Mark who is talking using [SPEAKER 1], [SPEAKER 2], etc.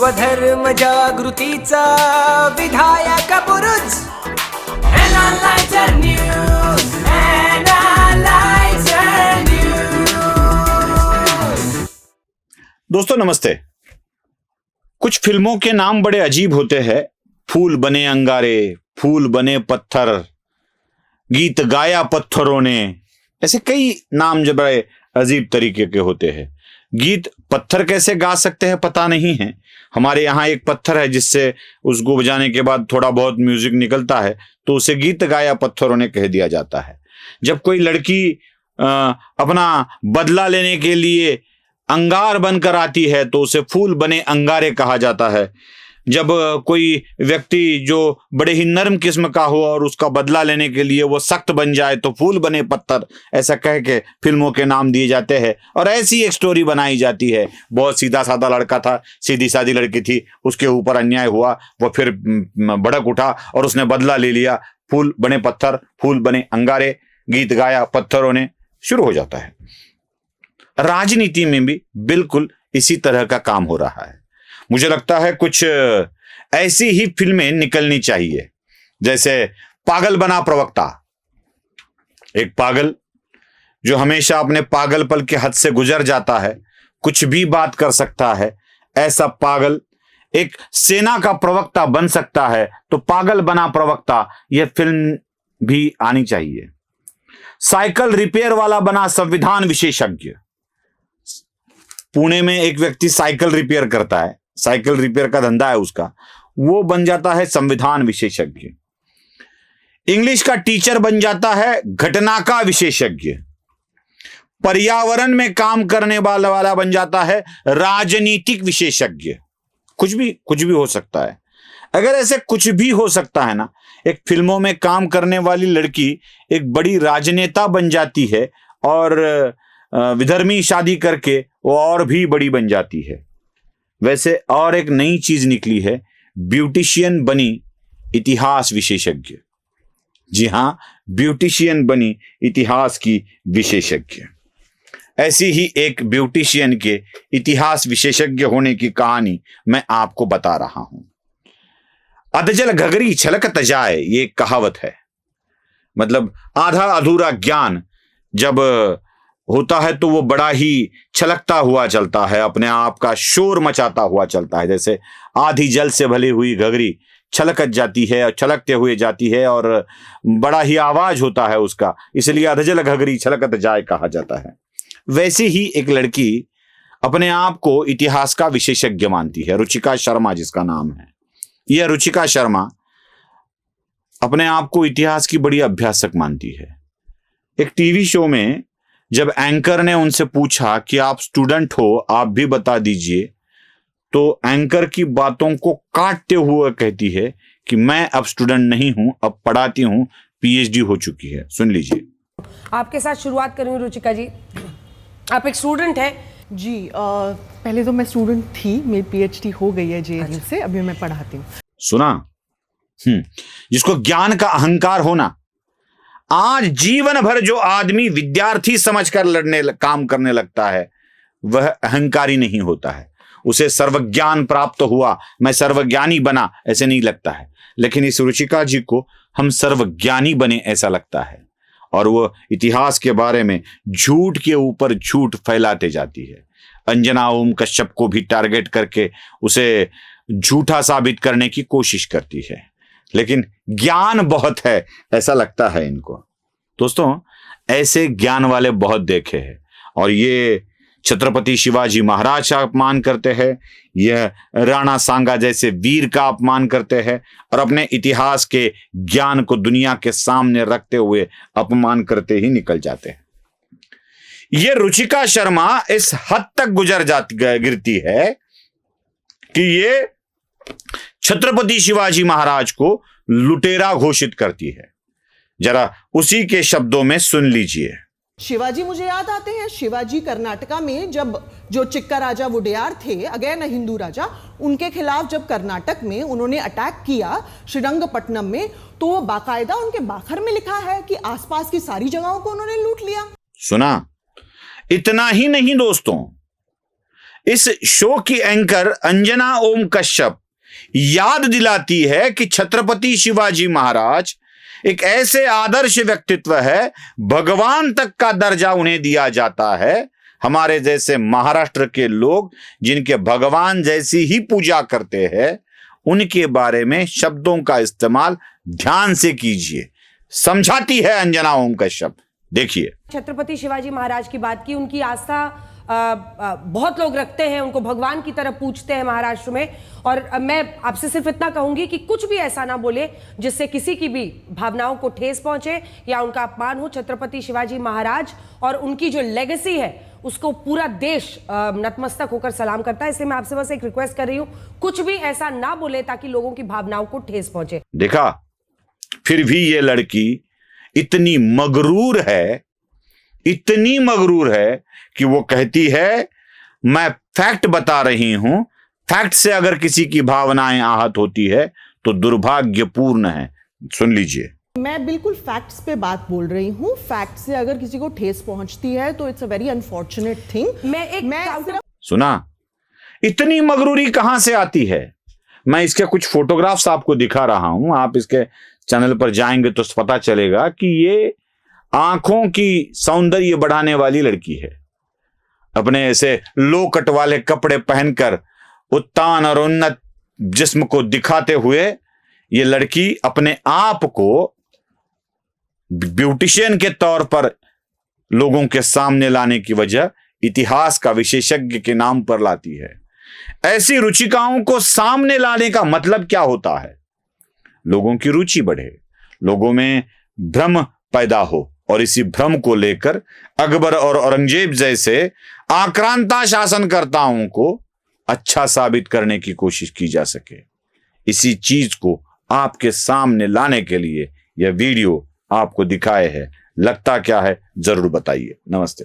[SPEAKER 1] स्वधर्म जागृतीचा विधायक बुरुज एनालायझर न्यूज, एनालायझर न्यूज।
[SPEAKER 2] दोस्तों नमस्ते। कुछ फिल्मों के नाम बड़े अजीब होते हैं। फूल बने अंगारे, फूल बने पत्थर, गीत गाया पत्थरों ने, ऐसे कई नाम जो बड़े अजीब तरीके के होते हैं। गीत पत्थर कैसे गा सकते हैं पता नहीं है। हमारे यहाँ एक पत्थर है जिससे उसको बजाने के बाद थोड़ा बहुत म्यूजिक निकलता है, तो उसे गीत गाया पत्थरों ने कह दिया जाता है। जब कोई लड़की अपना बदला लेने के लिए अंगार बनकर आती है तो उसे फूल बने अंगारे कहा जाता है। जब कोई व्यक्ति जो बड़े ही नर्म किस्म का हो और उसका बदला लेने के लिए वो सख्त बन जाए तो फूल बने पत्थर, ऐसा कह के फिल्मों के नाम दिए जाते हैं। और ऐसी एक स्टोरी बनाई जाती है। बहुत सीधा साधा लड़का था, सीधी सादी लड़की थी, उसके ऊपर अन्याय हुआ, वो फिर भड़क उठा और उसने बदला ले लिया। फूल बने पत्थर, फूल बने अंगारे, गीत गाया पत्थरों ने, शुरू हो जाता है। राजनीति में भी बिल्कुल इसी तरह का काम हो रहा है। मुझे लगता है कुछ ऐसी ही फिल्में निकलनी चाहिए, जैसे पागल बना प्रवक्ता। एक पागल जो हमेशा अपने पागलपन के हद से गुजर जाता है, कुछ भी बात कर सकता है, ऐसा पागल एक सेना का प्रवक्ता बन सकता है। तो पागल बना प्रवक्ता यह फिल्म भी आनी चाहिए। साइकिल रिपेयर वाला बना संविधान विशेषज्ञ। पुणे में एक व्यक्ति साइकिल रिपेयर करता है, साइकिल रिपेयर का धंधा है उसका, वो बन जाता है संविधान विशेषज्ञ। इंग्लिश का टीचर बन जाता है घटना का विशेषज्ञ। पर्यावरण में काम करने वाला बन जाता है राजनीतिक विशेषज्ञ। कुछ भी हो सकता है। अगर ऐसे कुछ भी हो सकता है ना, एक फिल्मों में काम करने वाली लड़की एक बड़ी राजनेता बन जाती है और विधर्मी शादी करके वो और भी बड़ी बन जाती है। वैसे और एक नई चीज निकली है, ब्यूटिशियन बनी इतिहास विशेषज्ञ। जी हां, ब्यूटिशियन बनी इतिहास की विशेषज्ञ। ऐसी ही एक ब्यूटिशियन के इतिहास विशेषज्ञ होने की कहानी मैं आपको बता रहा हूं। अधजल घघरी छलकत जाए, ये कहावत है। मतलब आधा अधूरा ज्ञान जब होता है तो वो बड़ा ही छलकता हुआ चलता है, अपने आप का शोर मचाता हुआ चलता है। जैसे आधी जल से भली हुई घघरी छलकत जाती है और छलकते हुए जाती है और बड़ा ही आवाज होता है उसका, इसलिए अधजल घघरी छलकत जाए कहा जाता है। वैसे ही एक लड़की अपने आप को इतिहास का विशेषज्ञ मानती है, रुचिका शर्मा जिसका नाम है। यह रुचिका शर्मा अपने आप को इतिहास की बड़ी अभ्यासक मानती है। एक टीवी शो में जब एंकर ने उनसे पूछा कि आप स्टूडेंट हो, आप भी बता दीजिए, तो एंकर की बातों को काटते हुए कहती है कि मैं अब स्टूडेंट नहीं हूं, अब पढ़ाती हूं, पीएचडी हो चुकी है। सुन लीजिए।
[SPEAKER 3] आपके साथ शुरुआत करूंगी रुचिका जी। आप एक स्टूडेंट हैं
[SPEAKER 4] जी। पहले तो मैं स्टूडेंट थी, मेरी पीएचडी हो गई है जेएनयू से, अभी मैं पढ़ाती हूँ।
[SPEAKER 2] सुना? जिसको ज्ञान का अहंकार होना, आज जीवन भर जो आदमी विद्यार्थी समझकर काम करने लगता है वह अहंकारी नहीं होता है। उसे सर्वज्ञान प्राप्त हुआ, मैं सर्वज्ञानी बना, ऐसे नहीं लगता है। लेकिन इस रुचिका जी को हम सर्वज्ञानी बने ऐसा लगता है और वो इतिहास के बारे में झूठ के ऊपर झूठ फैलाते जाती है। अंजना ओम कश्यप को भी टारगेट करके उसे झूठा साबित करने की कोशिश करती है, लेकिन ज्ञान बहुत है ऐसा लगता है इनको। दोस्तों, ऐसे ज्ञान वाले बहुत देखे हैं और ये छत्रपति शिवाजी महाराज का अपमान करते हैं, यह राणा सांगा जैसे वीर का अपमान करते हैं और अपने इतिहास के ज्ञान को दुनिया के सामने रखते हुए अपमान करते ही निकल जाते हैं। ये रुचिका शर्मा इस हद तक गिरती है कि ये छत्रपति शिवाजी महाराज को लुटेरा घोषित करती है। जरा उसी के शब्दों में सुन लीजिए।
[SPEAKER 4] शिवाजी मुझे याद आते हैं, शिवाजी कर्नाटका में जब जो चिक्का राजा वुडेयार थे, अगेन हिंदू राजा, उनके खिलाफ जब कर्नाटक में उन्होंने अटैक किया श्रीरंगपट्टनम में, तो वो बाकायदा उनके बाखर में लिखा है कि आसपास की सारी जगहों को उन्होंने लूट लिया।
[SPEAKER 2] सुना? इतना ही नहीं दोस्तों, इस शो की एंकर अंजना ओम कश्यप याद दिलाती है कि छत्रपति शिवाजी महाराज एक ऐसे आदर्श व्यक्तित्व है, भगवान तक का दर्जा उन्हें दिया जाता है। हमारे जैसे महाराष्ट्र के लोग जिनके भगवान जैसी ही पूजा करते हैं, उनके बारे में शब्दों का इस्तेमाल ध्यान से कीजिए, समझाती है अंजना ओम कश्यप। देखिए,
[SPEAKER 3] छत्रपति शिवाजी महाराज की बात की, उनकी आस्था बहुत लोग रखते हैं, उनको भगवान की तरह पूजते हैं महाराष्ट्र में। और मैं आपसे सिर्फ इतना कहूंगी कि कुछ भी ऐसा ना बोले जिससे किसी की भी भावनाओं को ठेस पहुंचे या उनका अपमान हो। छत्रपति शिवाजी महाराज और उनकी जो लेगेसी है उसको पूरा देश नतमस्तक होकर सलाम करता है। इसलिए मैं आपसे बस एक रिक्वेस्ट कर रही हूं, कुछ भी ऐसा ना बोले ताकि लोगों की भावनाओं को ठेस पहुंचे।
[SPEAKER 2] देखा, फिर भी ये लड़की इतनी मगरूर है, इतनी मगरूर है कि वो कहती है मैं फैक्ट बता रही हूं, फैक्ट से अगर किसी की भावनाएं आहत होती है तो दुर्भाग्यपूर्ण है। सुन लीजिए,
[SPEAKER 4] मैं बिल्कुल फैक्ट्स पे बात बोल रही हूं। फैक्ट से अगर किसी को ठेस पहुंचती है तो it's a very unfortunate thing. मैं
[SPEAKER 2] सुना, इतनी मगरूरी कहां से आती है? मैं इसके कुछ फोटोग्राफ्स आपको दिखा रहा हूं, आप इसके चैनल पर जाएंगे तो पता चलेगा कि ये आंखों की सौंदर्य बढ़ाने वाली लड़की है। अपने ऐसे लो कट वाले कपड़े पहनकर उत्तान और उन्नत जिस्म को दिखाते हुए ये लड़की अपने आप को ब्यूटिशियन के तौर पर लोगों के सामने लाने की वजह इतिहास का विशेषज्ञ के नाम पर लाती है। ऐसी रुचिकाओं को सामने लाने का मतलब क्या होता है? लोगों की रुचि बढ़े, लोगों में भ्रम पैदा हो और इसी भ्रम को लेकर अकबर और औरंगजेब जैसे आक्रांता शासनकर्ताओं को अच्छा साबित करने की कोशिश की जा सके। इसी चीज को आपके सामने लाने के लिए यह वीडियो आपको दिखाए है। लगता क्या है जरूर बताइए। नमस्ते।